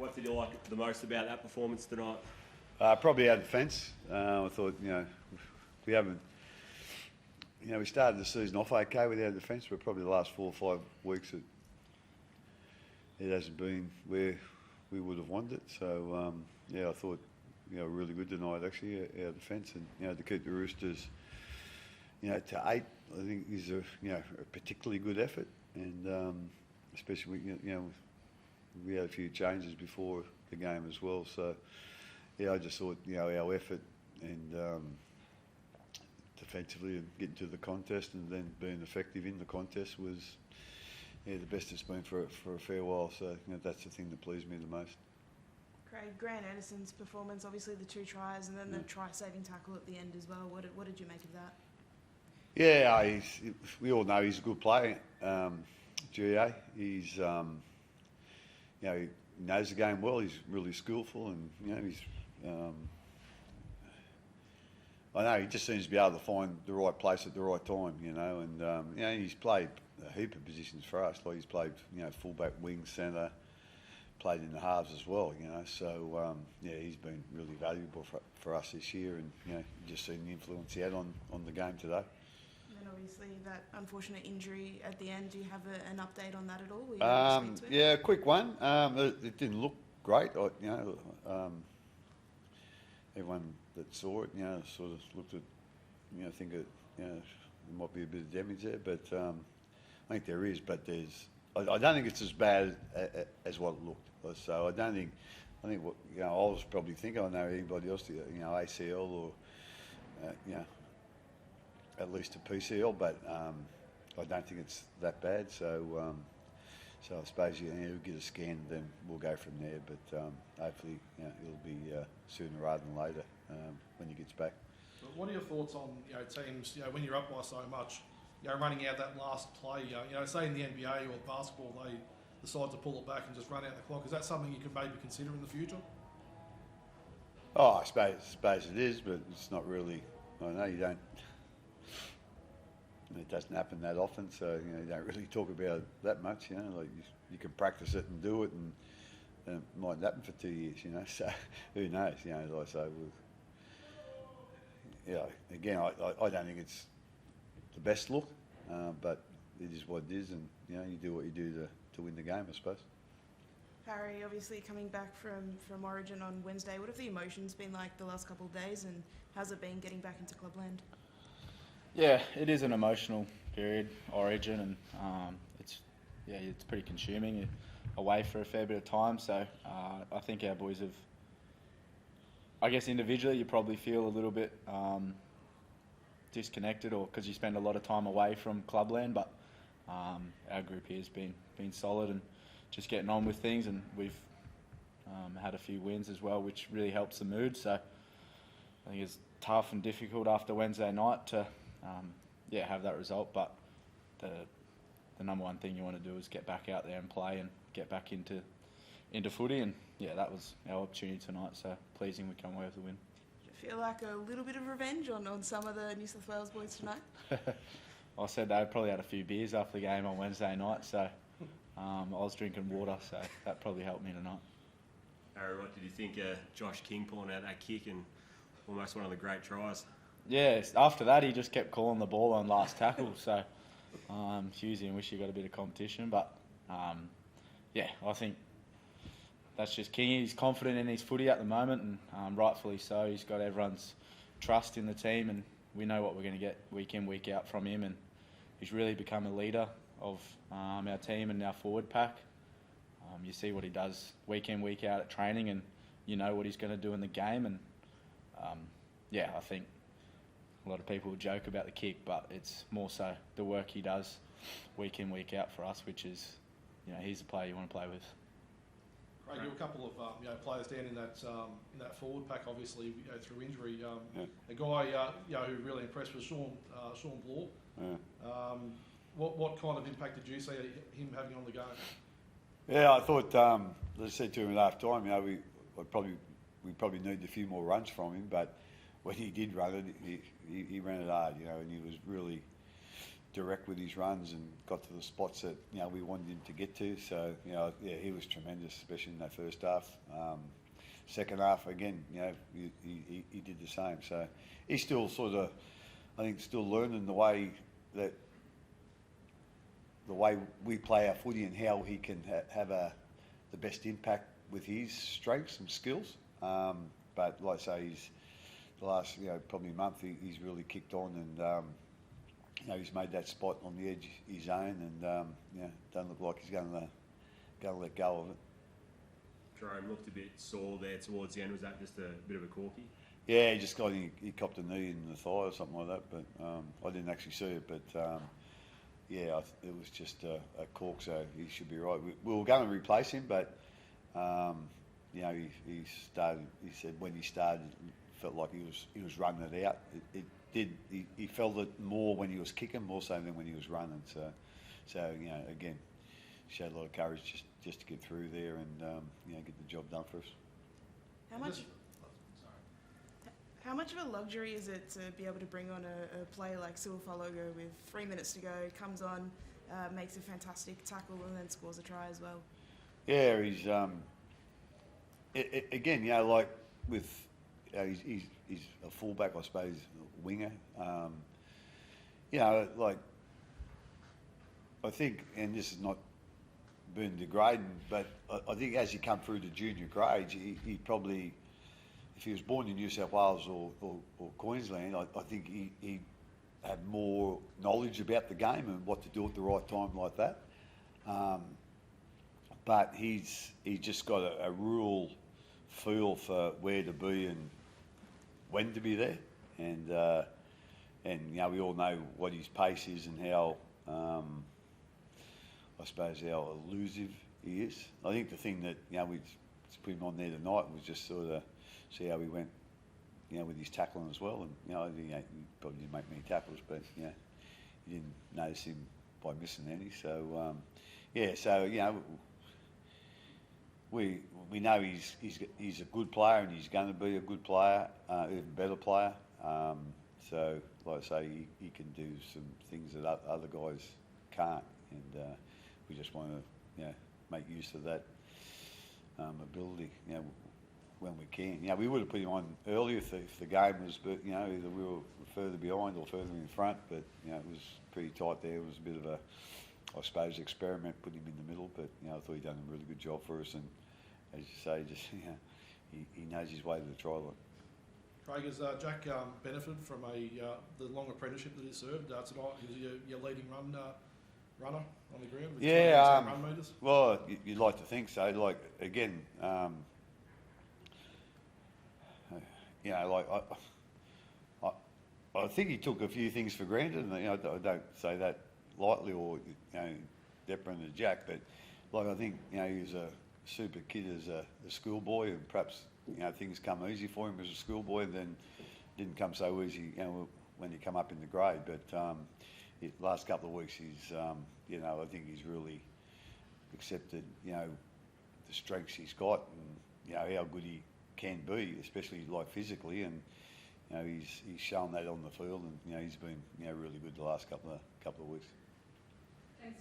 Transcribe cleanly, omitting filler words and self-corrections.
What did you like the most about that performance tonight? Probably our defence. I thought, we haven't, we started the season off okay with our defence, but probably the last 4 or 5 weeks it hasn't been where we would have wanted it. So, I thought, really good tonight actually, our defence, and, to keep the Roosters, to 8, I think is a particularly good effort, and especially, we had a few changes before the game as well. So, I just thought, our effort and defensively and getting to the contest and then being effective in the contest was, the best it's been for a fair while. So, that's the thing that pleased me the most. Craig, Grant Anderson's performance, obviously the 2 tries and then the try-saving tackle at the end as well. What did you make of that? Yeah, we all know he's a good player. GA, he's he knows the game well. He's really skillful, and he's. I know he just seems to be able to find the right place at the right time, and he's played a heap of positions for us. Like he's played, fullback, wing, centre, played in the halves as well, So he's been really valuable for us this year, and just seen the influence he had on the game today. And obviously that unfortunate injury at the end. Do you have an update on that at all? Were you able to speak to it? Yeah, a quick one. It didn't look great. Everyone that saw it, sort of looked at, think it, there might be a bit of damage there, but I think there is. But I don't think it's as bad as what it looked. So I don't think. I think what I was probably thinking. I know anybody else, ACL or at least a PCL, but I don't think it's that bad. So I suppose he'll get a scan, then we'll go from there. But hopefully, it'll be sooner rather than later when he gets back. What are your thoughts on teams? When you're up by so much, running out that last play. Say in the NBA or basketball, they decide to pull it back and just run out the clock. Is that something you could maybe consider in the future? Oh, I suppose it is, but it's not really. I know you don't. It doesn't happen that often, so you don't really talk about it that much. Like you can practice it and do it, and it mightn't happen for 2 years. So who knows? Like I say, again, I don't think it's the best look, but it is what it is, and you do what you do to win the game, I suppose. Harry, obviously coming back from Origin on Wednesday, what have the emotions been like the last couple of days, and how's it been getting back into clubland? Yeah, it is an emotional period, Origin, and it's pretty consuming. You're away for a fair bit of time, so I think our boys have. I guess individually, you probably feel a little bit disconnected, or because you spend a lot of time away from clubland. But our group here has been solid and just getting on with things, and we've had a few wins as well, which really helps the mood. So I think it's tough and difficult after Wednesday night to. Have that result, but the number one thing you want to do is get back out there and play and get back into footy, and that was our opportunity tonight, so pleasing we come away with the win. Do you feel like a little bit of revenge on some of the New South Wales boys tonight? I said they probably had a few beers after the game on Wednesday night, so I was drinking water, so that probably helped me tonight. Harry, what did you think of Josh King pulling out that kick and almost one of the great tries? Yeah, after that he just kept calling the ball on last tackle, so Husey and wish he got a bit of competition, but I think that's just King. He's confident in his footy at the moment, and rightfully so. He's got everyone's trust in the team, and we know what we're going to get week in, week out from him, and he's really become a leader of our team and our forward pack. You see what he does week in, week out at training, and you know what he's going to do in the game, and I think a lot of people joke about the kick, but it's more so the work he does week in, week out for us, which is, he's the player you want to play with. Craig, you were a couple of players down in that forward pack, obviously through injury. A guy who really impressed was Sean Bloor. Yeah. What kind of impact did you see him having on the game? Yeah, I thought, as I said to him at half time, we probably needed a few more runs from him, but when he did run it, he ran it hard, and he was really, direct with his runs and got to the spots that we wanted him to get to. So he was tremendous, especially in that first half. Second half again, he did the same. So he's still sort of, I think, still learning the way we play our footy and how he can have the best impact with his strengths and skills. But like I say, the last probably month he's really kicked on and. He's made that spot on the edge of his own, and doesn't look like he's going to let go of it. Jerome looked a bit sore there towards the end. Was that just a bit of a corky? Yeah, he copped a knee in the thigh or something like that, but I didn't actually see it. But it was just a cork, so he should be right. We were going to replace him, but he started. He said when he started, it felt like he was running it out. He felt it more when he was kicking, more so than when he was running. So again, showed a lot of courage just to get through there and get the job done for us. How much of a luxury is it to be able to bring on a player like Suafalogo with 3 minutes to go, comes on, makes a fantastic tackle and then scores a try as well? Yeah, he's again, like with he's a fullback, I suppose, winger. Like I think, and this is not being degrading, but I think as he come through the junior grades, he probably, if he was born in New South Wales or Queensland, I think he had more knowledge about the game and what to do at the right time like that. But he's just got a real feel for where to be and when to be there, and we all know what his pace is and how I suppose how elusive he is. I think the thing that we put him on there tonight was just sort of see how he went, with his tackling as well. And I think he probably didn't make many tackles, but you didn't notice him by missing any. So we know he's a good player and he's going to be a good player, even better player. So like I say, he can do some things that other guys can't, and we just want to make use of that ability when we can. We would have put him on earlier if the game was, but either we were further behind or further in front. But it was pretty tight there. It was a bit of a, I suppose, experiment putting him in the middle. But I thought he'd done a really good job for us. And as you say, just he knows his way to the try line. Craig, has Jack benefited from the long apprenticeship that he served tonight? He was your leading runner on the ground with 210 run metres? Well, you'd like to think so. Like again, I think he took a few things for granted, and I don't say that lightly or deferring to Jack, but I think he was a super kid as a schoolboy, and perhaps things come easy for him as a schoolboy, and then didn't come so easy when he come up in the grade. But last couple of weeks, he's I think he's really accepted the strengths he's got and how good he can be, especially physically, and he's shown that on the field, and he's been really good the last couple of weeks. Thanks.